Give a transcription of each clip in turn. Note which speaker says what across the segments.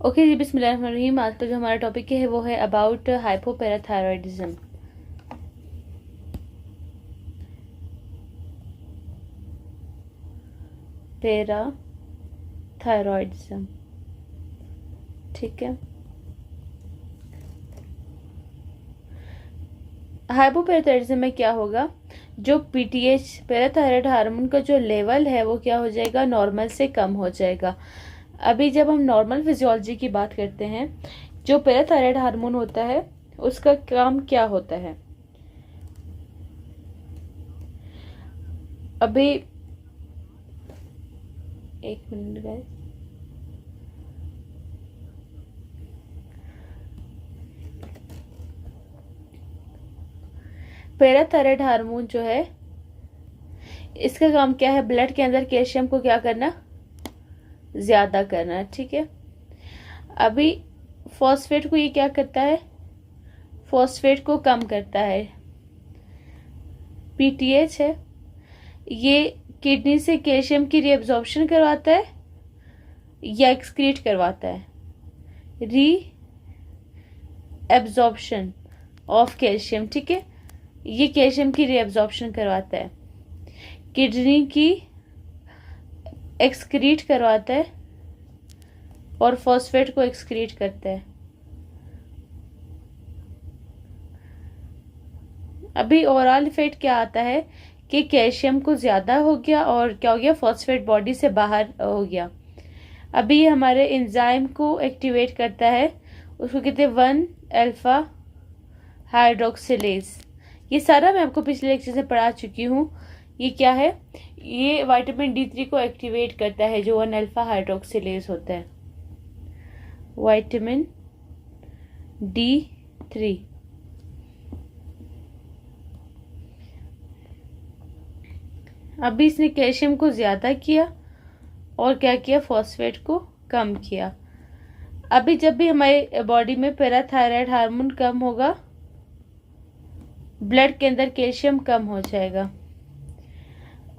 Speaker 1: Okay जी, बिस्मिल्लाहिर्रहमानिर्रहीम। आज का जो हमारा टॉपिक है वो है अबाउट हाइपोपैराथायरॉयडिज्म। पैराथायरॉयडिज्म, ठीक है। हाइपोपैराथायरॉयडिज्म में क्या होगा, जो पीटीएच पैराथायरॉयड हार्मोन का जो लेवल है वो क्या हो जाएगा, नॉर्मल से कम हो जाएगा। अभी जब हम नॉर्मल फिजियोलॉजी की बात करते हैं, जो पैराथायरॉयड हार्मोन होता है उसका काम क्या होता है। अभी एक मिनट गाइस, पैराथायरॉयड हार्मोन जो है इसका काम क्या है, ब्लड के अंदर कैल्शियम को क्या करना, ज्यादा करना, ठीक है। अभी फॉस्फेट को ये क्या करता है, फॉस्फेट को कम करता है। पीटीएच है, ये किडनी से कैल्शियम की रीअब्जॉर्प्शन करवाता है या एक्सक्रीट करवाता है, री एब्जॉर्प्शन ऑफ कैल्शियम, ठीक है। ये कैल्शियम की रीअब्जॉर्प्शन करवाता है, किडनी की एक्सक्रीट करवाता है और फॉस्फेट को एक्सक्रीट करता है। अभी ओवरऑल इफेक्ट क्या आता है कि कैल्शियम को ज्यादा हो गया और क्या हो गया, फॉस्फेट बॉडी से बाहर हो गया। अभी ये हमारे एंजाइम को एक्टिवेट करता है, उसको कहते हैं 1 अल्फा हाइड्रोक्सिलेज। ये सारा मैं आपको पिछले लेक्चर से पढ़ा चुकी हूँ। ये क्या है, ये विटामिन D3 को एक्टिवेट करता है, जो 1 अल्फा हाइड्रोक्सिलेज होता है, विटामिन D3। अभी इसने कैल्शियम को ज्यादा किया और क्या किया, फॉस्फेट को कम किया। अभी जब भी हमारे बॉडी में पैराथायरॉयड हार्मोन कम होगा, ब्लड के अंदर कैल्शियम कम हो जाएगा।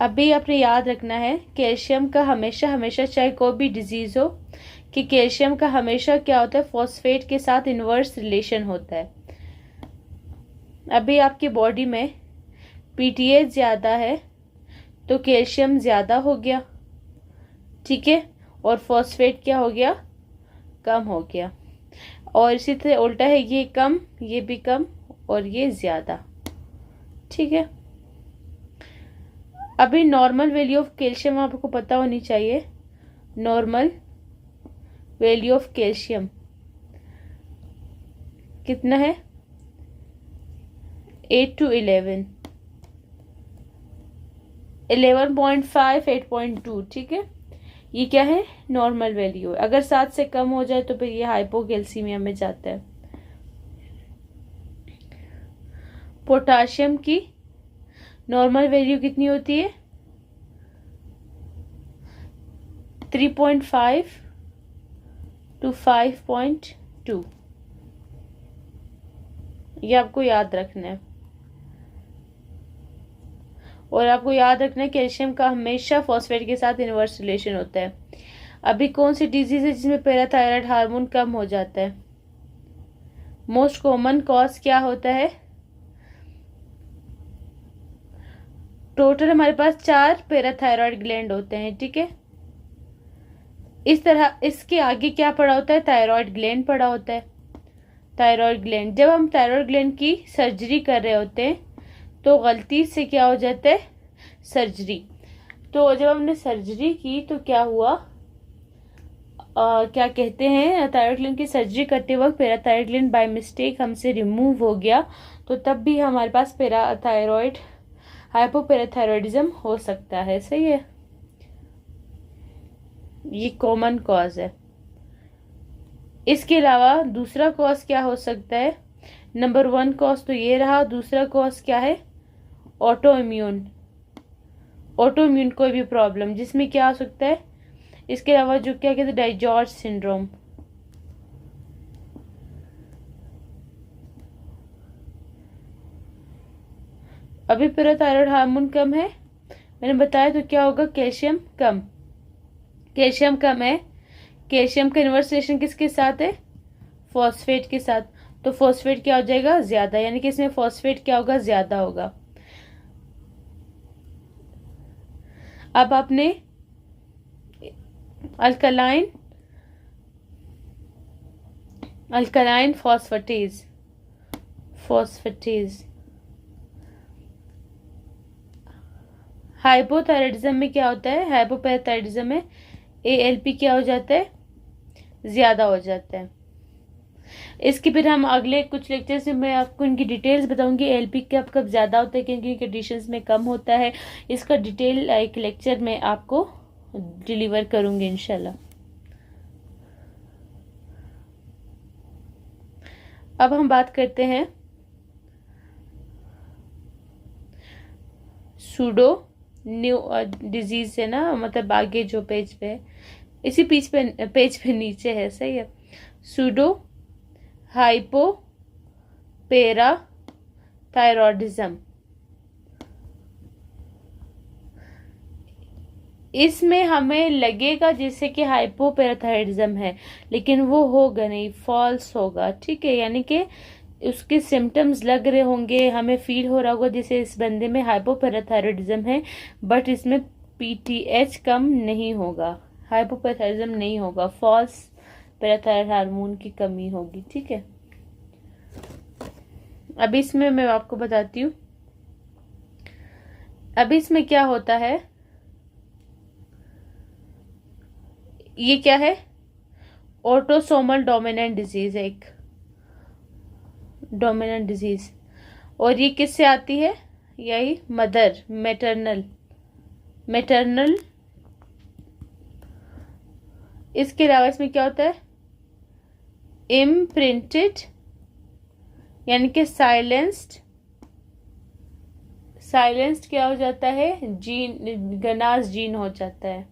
Speaker 1: अभी आपने याद रखना है, कैल्शियम का हमेशा हमेशा, चाहे कोई भी डिजीज हो, कि कैल्शियम का हमेशा क्या होता है, फॉस्फेट के साथ इनवर्स रिलेशन होता है। अभी आपकी बॉडी में पीटीएच ज्यादा है तो कैल्शियम ज्यादा हो गया, ठीक है, और फॉस्फेट क्या हो गया, कम हो गया। और इसी तरह उल्टा है, ये कम, ये भी कम और ये ज्यादा, ठीक है। अभी नॉर्मल वैल्यू ऑफ कैल्शियम आपको पता होनी चाहिए। नॉर्मल वैल्यू ऑफ कैल्शियम कितना है, 8 to 11, 11.5, 8.2, ठीक है। ये क्या है, नॉर्मल वैल्यू। अगर 7 से कम हो जाए तो फिर ये हाइपोकैल्सीमिया में जाता है। पोटाशियम की नॉर्मल वैल्यू कितनी होती है, 3.5 to 5.2। ये आपको याद रखना है। और आपको याद रखना है, कैल्शियम का हमेशा फॉस्फेट के साथ इनवर्स रिलेशन होता है। अभी कौन सी डिजीज है जिसमें पैराथायरॉयड हार्मोन कम हो जाता है, मोस्ट कॉमन कॉज क्या होता है। टोटल हमारे पास 4 पैराथायरॉयड ग्लैंड होते हैं, ठीक है। इस तरह इसके आगे क्या पड़ा होता है, थायराइड ग्लैंड पड़ा होता है। थायराइड ग्लैंड, जब हम थायराइड ग्लैंड की सर्जरी कर रहे होते हैं तो गलती से क्या हो जाता है, सर्जरी। तो जब हमने सर्जरी की तो क्या हुआ, क्या कहते हैं, थायराइड ग्लैंड की सर्जरी करते वक्त पैराथायराइड ग्लैंड बाय मिस्टेक हमसे रिमूव हो गया, तो तब भी हमारे पास पैराथायरॉयड हाइपोपैराथायरॉयडिज्म हो सकता है, सही है। ये कॉमन कॉज है। इसके अलावा दूसरा कॉज क्या हो सकता है, नंबर 1 कॉज तो ये रहा, दूसरा कॉज क्या है, ऑटो इम्यून। ऑटो इम्यून कोई भी प्रॉब्लम जिसमें क्या हो सकता है, इसके अलावा जो क्या कहते हैं, डाइजॉर्ज सिंड्रोम। अभी पैराथायरॉयड हार्मोन कम है, मैंने बताया, तो क्या होगा, कैल्शियम कम। कैल्शियम कम है, कैल्शियम का इन्वर्स रिलेशन किसके साथ है? फॉस्फेट के साथ। तो फॉस्फेट क्या हो जाएगा? ज्यादा, यानी कि इसमें फॉस्फेट क्या होगा? ज्यादा होगा। अब आपने अल्कलाइन फॉस्फेटेज हाइपोथायराइडिज्म में क्या होता है? हाइपोपैराथायराइडिज्म में ALP क्या हो जाता है? ज्यादा हो जाता है। इसके फिर हम अगले कुछ लेक्चर्स में मैं आपको इनकी डिटेल्स बताऊंगी। ALP कब कब ज्यादा होता है, किन किन कंडीशंस में कम होता है, इसका डिटेल एक लेक्चर में आपको डिलीवर करूंगी इंशाल्लाह। अब हम बात करते हैं सूडो न्यू डिजीज से ना, मतलब आगे जो पेज पे है, इसी पेज पे नीचे है, सही है। सूडो हाइपोपेराथायरॉयडिज्म। इसमें हमें लगेगा जैसे कि हाइपोपेराथायरॉयडिज्म है, लेकिन वो होगा नहीं, फॉल्स होगा, ठीक है। यानी कि उसके सिम्टम्स लग रहे होंगे, हमें फील हो रहा होगा जैसे इस बंदे में हाइपोपेराथायरॉयडिज्म है, बट इसमें PTH कम नहीं होगा, हाइपोपेराथायरॉयडिज्म नहीं होगा, फॉल्स पैराथायरॉयड हार्मोन की कमी होगी, ठीक है। अभी इसमें मैं आपको बताती हूँ, अभी इसमें क्या होता है। ये क्या है? ऑटोसोमल डोमिनेंट डिजीज है, एक डोमिनेंट डिजीज। और ये किससे आती है? यही मदर, मैटरनल। इसके अलावा इसमें क्या होता है? इम्प्रिंटेड, यानी कि साइलेंस्ड क्या हो जाता है? जीन, गनास जीन हो जाता है,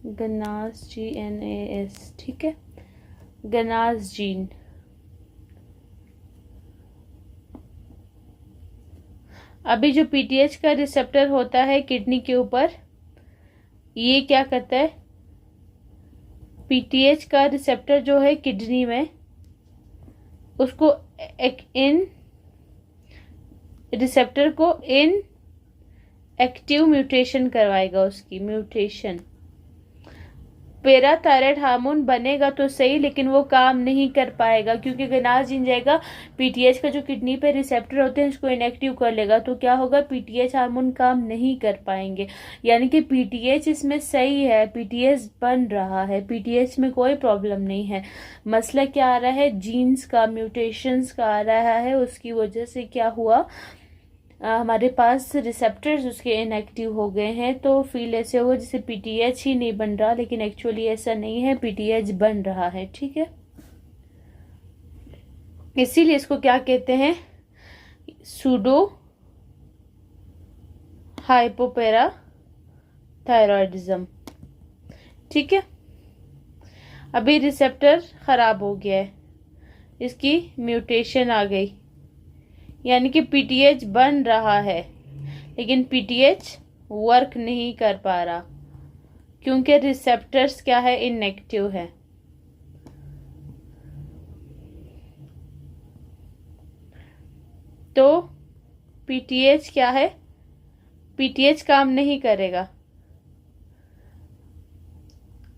Speaker 1: गनास GNAS, ठीक है, गनास जीन। अभी जो PTH का रिसेप्टर होता है किडनी के ऊपर, ये क्या करता है? PTH का रिसेप्टर जो है किडनी में, उसको इन रिसेप्टर को इन एक्टिव म्यूटेशन करवाएगा, उसकी म्यूटेशन। पैराथायराइड हार्मोन बनेगा तो सही, लेकिन वो काम नहीं कर पाएगा क्योंकि गनास जीन जाएगा, PTH का जो किडनी पे रिसेप्टर होते हैं उसको इनएक्टिव कर लेगा, तो क्या होगा? PTH हार्मोन काम नहीं कर पाएंगे। यानी कि PTH इसमें सही है, PTH बन रहा है, PTH में कोई प्रॉब्लम नहीं है। मसला क्या आ रहा है? जीन्स का, म्यूटेशंस का आ रहा है, उसकी वजह से क्या हुआ, हमारे पास रिसेप्टर्स उसके इनएक्टिव हो गए हैं, तो फील ऐसे होगा जैसे PTH ही नहीं बन रहा, लेकिन एक्चुअली ऐसा नहीं है, PTH बन रहा है, ठीक है। इसीलिए इसको क्या कहते हैं? सूडो हाइपोपेराथायरॉयडिज्म, ठीक है। अभी रिसेप्टर खराब हो गया है, इसकी म्यूटेशन आ गई, यानी कि PTH बन रहा है लेकिन PTH वर्क नहीं कर पा रहा क्योंकि रिसेप्टर्स क्या है? इनएक्टिव है। तो PTH क्या है? PTH काम नहीं करेगा,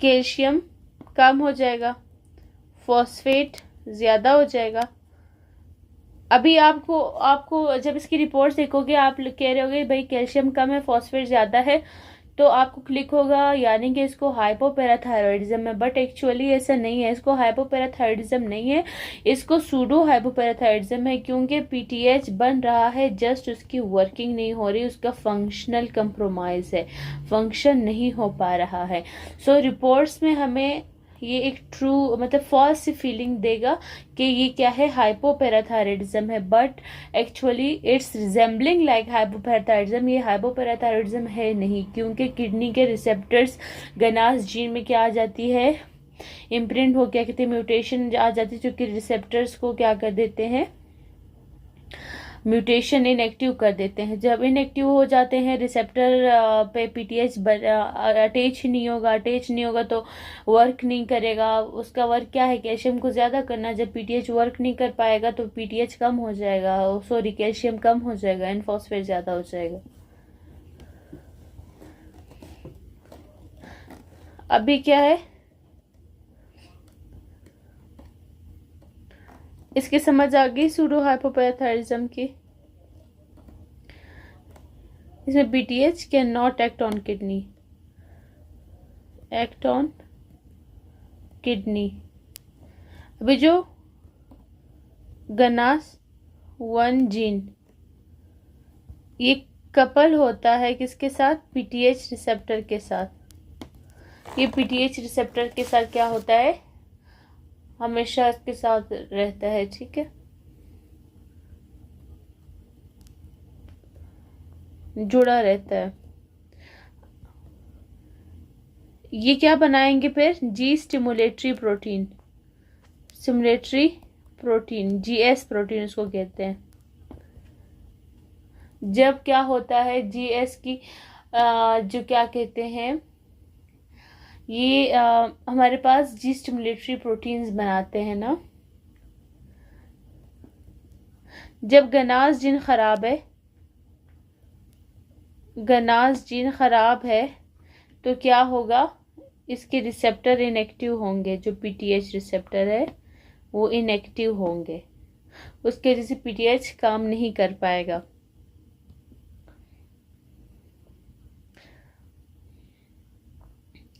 Speaker 1: कैल्शियम कम हो जाएगा, फॉस्फेट ज्यादा हो जाएगा। अभी आपको जब इसकी रिपोर्ट देखोगे, आप कह रहे होगे भाई कैल्शियम कम है, फॉस्फेट ज्यादा है, तो आपको क्लिक होगा यानी कि इसको हाइपोपैराथायरॉयडिज्म है, बट एक्चुअली ऐसा नहीं है, इसको हाइपोपैराथायरॉयडिज्म नहीं है, इसको सूडो हाइपोपैराथायरॉयडिज्म है, क्योंकि PTH बन रहा है, जस्ट उसकी वर्किंग नहीं हो रही, उसका फंक्शनल कंप्रोमाइज है, फंक्शन नहीं हो पा रहा है। सो रिपोर्ट्स में हमें ये एक ट्रू मतलब फॉल्स सी फीलिंग देगा कि ये क्या है? हाइपोपैराथायरॉयडिज्म है, but actually it's resembling like hypoparathyroidism. ये हाइपोपैराथायरॉयडिज्म है नहीं, क्योंकि किडनी के रिसेप्टर्स गनास जीन में क्या आ जाती है? इम्प्रिंट हो, क्या कहते हैं, म्यूटेशन आ जाती है, जो कि रिसेप्टर्स को क्या कर देते हैं? म्यूटेशन इनएक्टिव कर देते हैं। जब इनएक्टिव हो जाते हैं रिसेप्टर पे पीटीएच अटैच नहीं होगा तो वर्क नहीं करेगा। उसका वर्क क्या है, कैल्शियम को ज़्यादा करना। जब पीटीएच वर्क नहीं कर पाएगा तो पीटीएच कम हो जाएगा, सॉरी कैल्शियम कम हो जाएगा, एन फॉस्फेट ज़्यादा हो जाएगा। अभी क्या है, इसकी समझ आ गई सूडो हाइपोपैराथायरिज्म की। इसमें PTH can not act on kidney, act on kidney. अभी जो गनास वन जीन ये कपल होता है किसके साथ, पीटीएच रिसेप्टर के साथ। ये पीटीएच रिसेप्टर के साथ क्या होता है, हमेशा इसके साथ रहता है, ठीक है, जुड़ा रहता है। ये क्या बनाएंगे फिर, G stimulatory protein, stimulatory protein, GS protein उसको कहते हैं। जब क्या होता है जीएस की जो क्या कहते हैं, ये हमारे पास जी स्टिमुलेटरी प्रोटीन्स बनाते हैं ना। जब गनास जीन खराब है, गनास जीन खराब है तो क्या होगा, इसके रिसेप्टर इनएक्टिव होंगे। जो पीटीएच रिसेप्टर है वो इनएक्टिव होंगे, उसके वजह से पीटीएच काम नहीं कर पाएगा।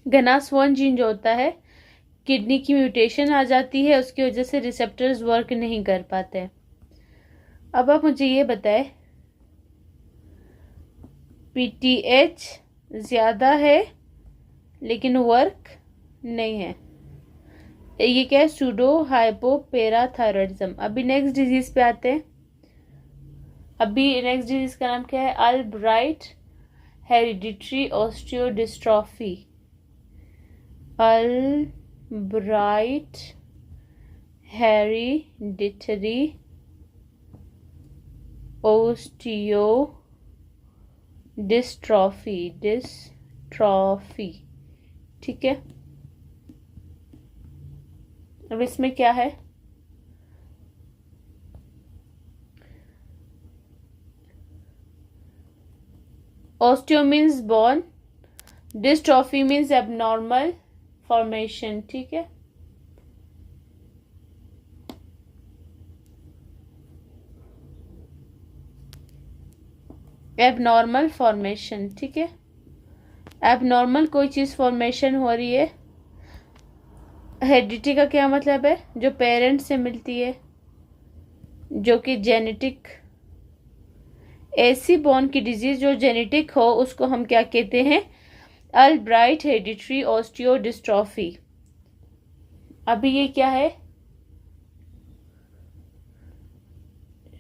Speaker 1: गनास वन जीन जो होता है, किडनी की म्यूटेशन आ जाती है, उसकी वजह से रिसेप्टर्स वर्क नहीं कर पाते। अब आप मुझे ये बताएं, पीटीएच ज़्यादा है लेकिन वर्क नहीं है, ये क्या है, सूडो हाइपोपैराथायरॉइडिज्म। अभी नेक्स्ट डिजीज पे आते हैं। अभी नेक्स्ट डिजीज का नाम क्या है, Albright hereditary osteodystrophy. Albright hereditary osteodystrophy, dystrophy, ठीक है। अब इसमें क्या है, osteo means bone, dystrophy means abnormal formation, ठीक है। एबनॉर्मल फॉर्मेशन, ठीक है। एबनॉर्मल कोई चीज फॉर्मेशन हो रही है। हेरिडिटी का क्या मतलब है, जो पेरेंट्स से मिलती है, जो कि जेनेटिक, ऐसी बोन की डिजीज जो जेनेटिक हो उसको हम क्या कहते हैं, अल्ब्राइट हेरिडिटरी ऑस्टियोडिस्ट्रॉफी। अभी ये क्या है,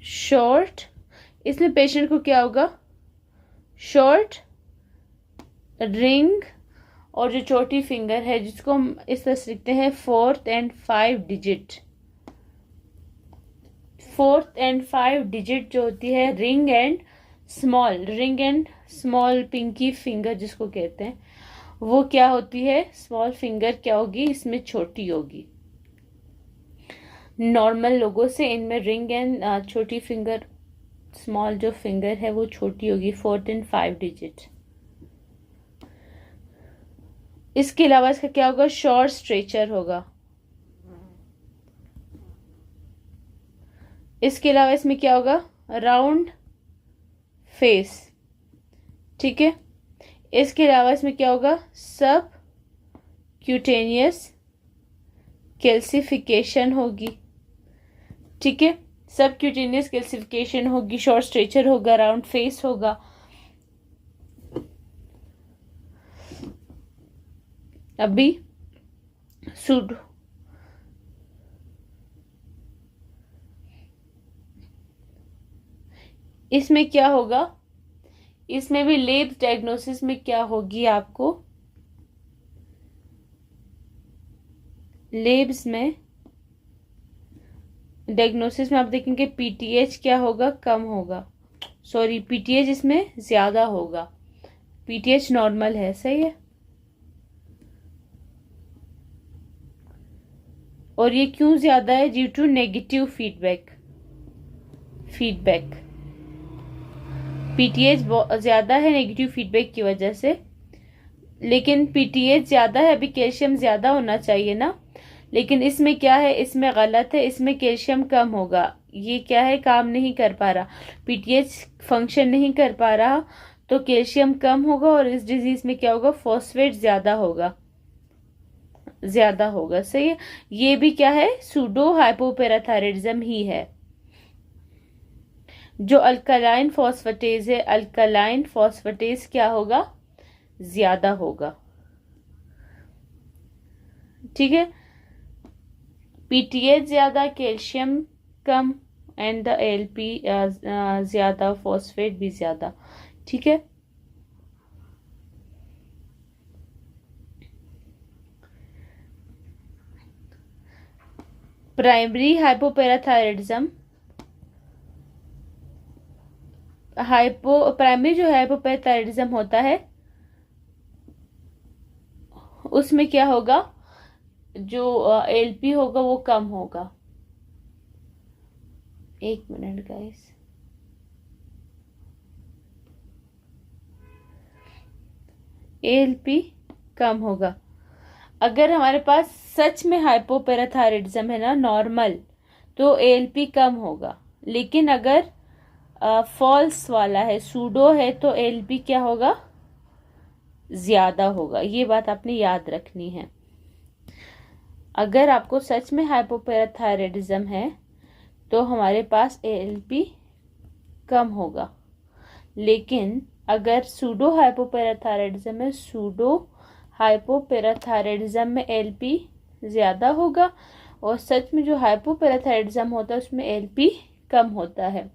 Speaker 1: शॉर्ट, इसमें पेशेंट को क्या होगा, शॉर्ट रिंग और जो छोटी फिंगर है जिसको हम इस तरह से लिखते हैं 4th and 5th digit. 4th and 5th digit जो होती है ring and small pinky finger जिसको कहते हैं, वो क्या होती है, स्मॉल फिंगर क्या होगी, इसमें छोटी होगी। नॉर्मल लोगों से इनमें रिंग एंड छोटी फिंगर, स्मॉल जो फिंगर है वो छोटी होगी, 4th and 5th डिजिट। इसके अलावा इसका क्या होगा, शॉर्ट स्ट्रेचर होगा। इसके अलावा इसमें क्या होगा, राउंड फेस, ठीक है। इसके अलावा इसमें क्या होगा, सब क्यूटेनियस कैल्सिफिकेशन होगी, ठीक है। सब क्यूटेनियस कैल्सिफिकेशन होगी, शॉर्ट स्ट्रेचर होगा, राउंड फेस होगा। अभी सूडो इसमें क्या होगा, इसमें भी लेब्स डायग्नोसिस में क्या होगी आपको, लेब्स में डायग्नोसिस में आप देखेंगे पीटीएच क्या होगा, कम होगा, सॉरी पीटीएच इसमें ज्यादा होगा, पीटीएच नॉर्मल है, सही है। और ये क्यों ज्यादा है, due to negative feedback, PTH ज्यादा है नेगेटिव फीडबैक की वजह से। लेकिन पीटीएच ज्यादा है, अभी कैल्शियम ज्यादा होना चाहिए ना, लेकिन इसमें क्या है, इसमें गलत है, इसमें कैल्शियम कम होगा। ये क्या है, काम नहीं कर पा रहा, पीटीएच फंक्शन नहीं कर पा रहा, तो कैल्शियम कम होगा और इस डिजीज में क्या होगा, फॉस्फेट ज्यादा होगा, सही है। ये भी क्या है, सूडो हाइपोपैराथायरॉयडिज्म ही है। जो अल्कलाइन फॉस्फेटेज है, अल्कलाइन फॉस्फेटेज क्या होगा, ज्यादा होगा, ठीक है। पीटीएच ज्यादा, calcium come, and the LP ज्यादा, फॉस्फेट भी ज्यादा, ठीक है। प्राइमरी हाइपोपैराथायरॉयडिज्म, प्राइमरी जो हाइपोपैराथायरॉयडिज्म होता है उसमें क्या होगा, जो एलपी होगा वो कम होगा। एक मिनट गाइस, एलपी कम होगा। अगर हमारे पास सच में हाइपोपैराथायरॉयडिज्म है ना नॉर्मल, तो एलपी कम होगा। लेकिन अगर फॉल्स वाला है, सूडो है, तो एलपी क्या होगा, ज्यादा होगा। ये बात आपने याद रखनी है। अगर आपको सच में हाइपोपैराथायरॉयडिज्म है तो हमारे पास एएलपी कम होगा। लेकिन अगर सूडो हाइपोपैराथायरॉयडिज्म है, सूडो हाइपोपैराथायरॉयडिज्म में एलपी ज्यादा होगा, और सच में जो हाइपोपैराथायरॉयडिज्म होता है उसमें एलपी कम होता है।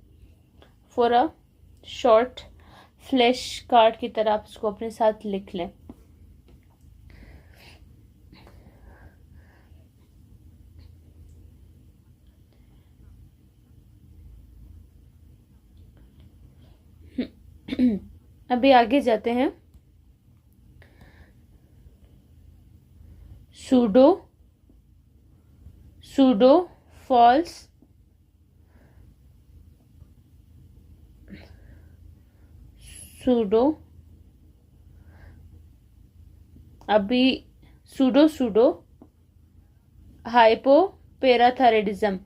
Speaker 1: For a short flash card की तरह आप उसको अपने साथ लिख लें। अभी आगे जाते हैं। सूडो, फॉल्स, सूडो, अभी सूडो हाइपोपैराथायरॉयडिज्म।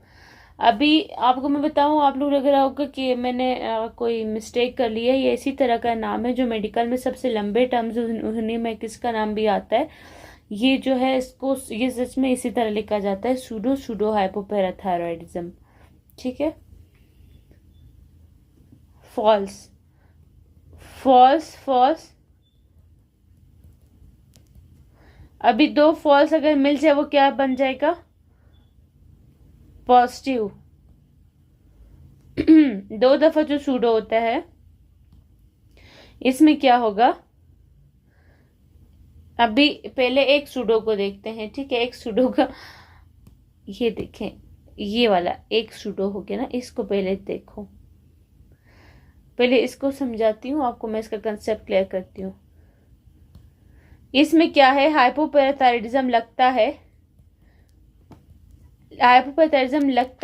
Speaker 1: अभी आपको मैं बताऊं, आप लोग लग रहा होगा कि मैंने कोई मिस्टेक कर ली है। ये इसी तरह का नाम है जो मेडिकल में सबसे लंबे टर्म्स, उन्हीं में किसका नाम भी आता है। ये जो है इसको, ये सच में इसी तरह लिखा जाता है, सूडो हाइपोपैराथायरॉयडिज्म, ठीक है। फॉल्स, अभी दो फॉल्स अगर मिल जाए वो क्या बन जाएगा, पॉजिटिव। दो दफा जो सूडो होता है इसमें क्या होगा, अभी पहले एक सूडो को देखते हैं, ठीक है। एक सूडो का, ये देखें, ये वाला एक सूडो हो गया ना, इसको पहले देखो, पहले इसको समझाती हूँ आपको, मैं इसका कंसेप्ट क्लियर करती हूँ। इसमें क्या है, हाइपोपैराथायरॉयडिज्म लगता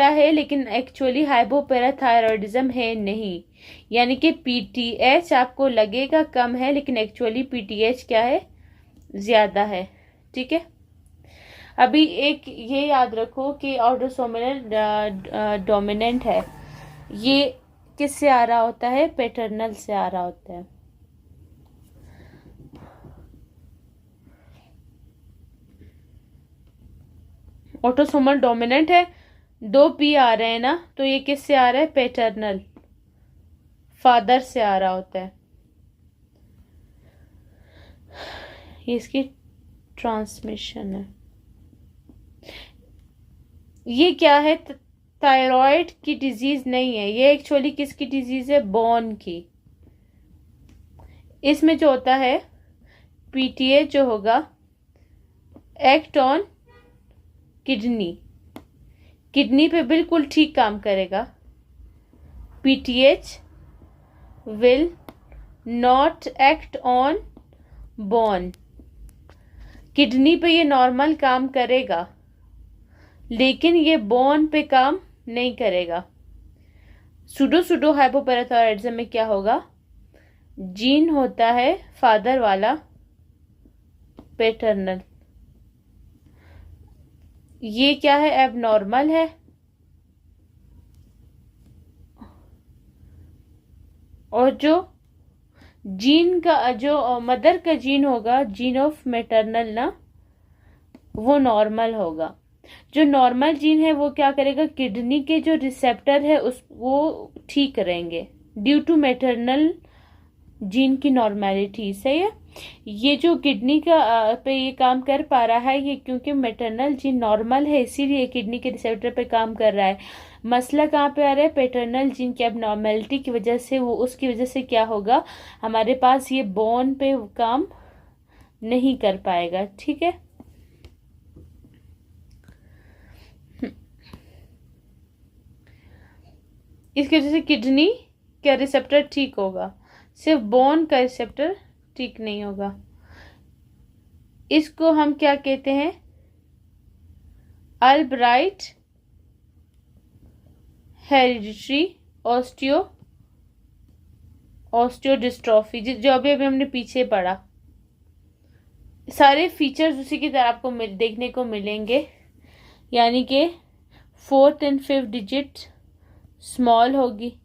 Speaker 1: है, लेकिन एक्चुअली हाइपोपैराथायरॉयडिज्म है नहीं। यानी कि पीटीएच आपको लगेगा कम है, लेकिन एक्चुअली पीटीएच क्या है, ज्यादा है, ठीक है। अभी एक ये याद रखो कि ऑटोसोमल डोमिनेंट है, ये किससे आ रहा होता है, पैटर्नल से आ रहा होता है। ऑटोसोमल डोमिनेंट है, दो पी आ रहे हैं ना, तो ये किससे आ रहा है, पैटर्नल, फादर से आ रहा होता है। ये इसकी ट्रांसमिशन है। ये क्या है, थायराइड की डिजीज नहीं है, ये एक्चुअली किसकी डिजीज है, बोन की। इसमें जो होता है पीटीए जो होगा, एक्ट ऑन किडनी, किडनी पे बिल्कुल ठीक काम करेगा। PTH will not act on bone. Kidney पे ये नॉर्मल काम करेगा, लेकिन ये बोन पे काम नहीं करेगा। सूडो हाइपोपैराथायरॉयडिज्म में क्या होगा? जीन होता है फादर वाला, पैटर्नल। ये क्या है? एबनॉर्मल है। और जो जीन का, जो मदर का जीन होगा, जीन ऑफ मैटरनल ना, वो नॉर्मल होगा। जो नॉर्मल जीन है वो क्या करेगा? किडनी के जो रिसेप्टर है वो ठीक रहेंगे ड्यू टू मैटरनल जीन की नॉर्मेलिटी। सही है। ये जो किडनी का पे ये काम कर पा रहा है, ये क्योंकि मैटरनल जीन नॉर्मल है, इसीलिए किडनी के रिसेप्टर पे काम कर रहा है। मसला कहाँ पे आ रहा है? पैटर्नल जीन की एबनॉर्मेलिटी की वजह से। वो उसकी वजह से क्या होगा? हमारे पास ये बोन पे काम नहीं कर पाएगा। ठीक है। इसकी वजह से किडनी का रिसेप्टर ठीक होगा, सिर्फ बोन का रिसेप्टर ठीक नहीं होगा। इसको हम क्या कहते हैं? अल्ब्राइट हेरिडिटरी ऑस्टियोडिस्ट्रॉफी, जो अभी हमने पीछे पढ़ा। सारे फीचर्स उसी की तरह आपको देखने को मिलेंगे, यानी कि 4th and 5th digit small होगी।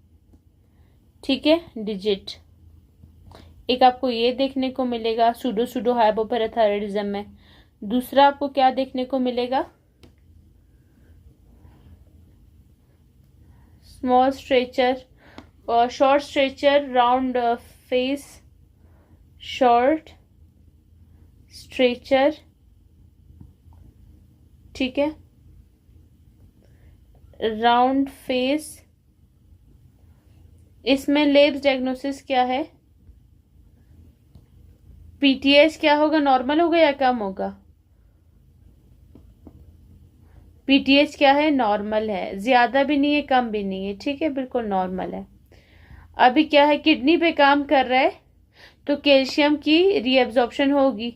Speaker 1: ठीक है, डिजिट। एक आपको ये देखने को मिलेगा सूडो हाइपोपैराथायरॉयडिज्म में। दूसरा आपको क्या देखने को मिलेगा? स्मॉल स्ट्रेचर और short stature, round face, short stature. ठीक है, राउंड फेस। इसमें लेब्स डायग्नोसिस क्या है? पीटीएच क्या होगा? नॉर्मल होगा या कम होगा? पीटीएच क्या है? नॉर्मल है, ज्यादा भी नहीं है कम भी नहीं है। ठीक है, बिल्कुल नॉर्मल है। अभी क्या है? किडनी पे काम कर रहा है तो कैल्शियम की रीएब्जॉर्प्शन होगी,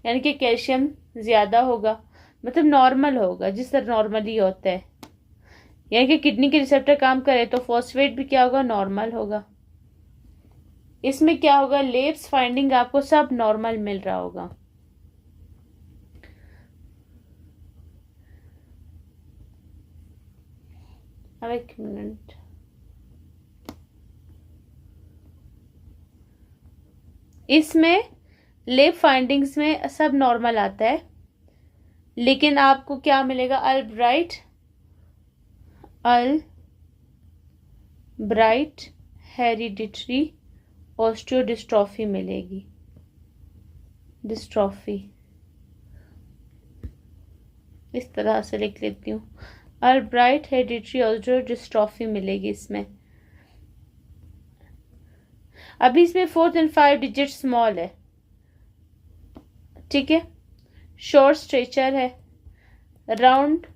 Speaker 1: यानी कि कैल्शियम ज्यादा होगा, मतलब नॉर्मल होगा जिस तरह नॉर्मली होता है। यानी कि किडनी के रिसेप्टर काम करे तो फॉस्फेट भी क्या होगा? नॉर्मल होगा। इसमें क्या होगा? लेब्स फाइंडिंग आपको सब नॉर्मल मिल रहा होगा। अब एक मिनट, इसमें लेब फाइंडिंग्स में सब नॉर्मल आता है, लेकिन आपको क्या मिलेगा? अल्ब्राइट हेरिडिटरी ऑस्टियोडिस्ट्रॉफी मिलेगी। डिस्ट्रॉफी इस तरह से लिख लेती हूँ, अल्ब्राइट हेरिडिटरी ऑस्टियोडिस्ट्रॉफी मिलेगी इसमें। अभी इसमें 4th and 5th digit small है। ठीक है, शॉर्ट स्ट्रेचर है, राउंड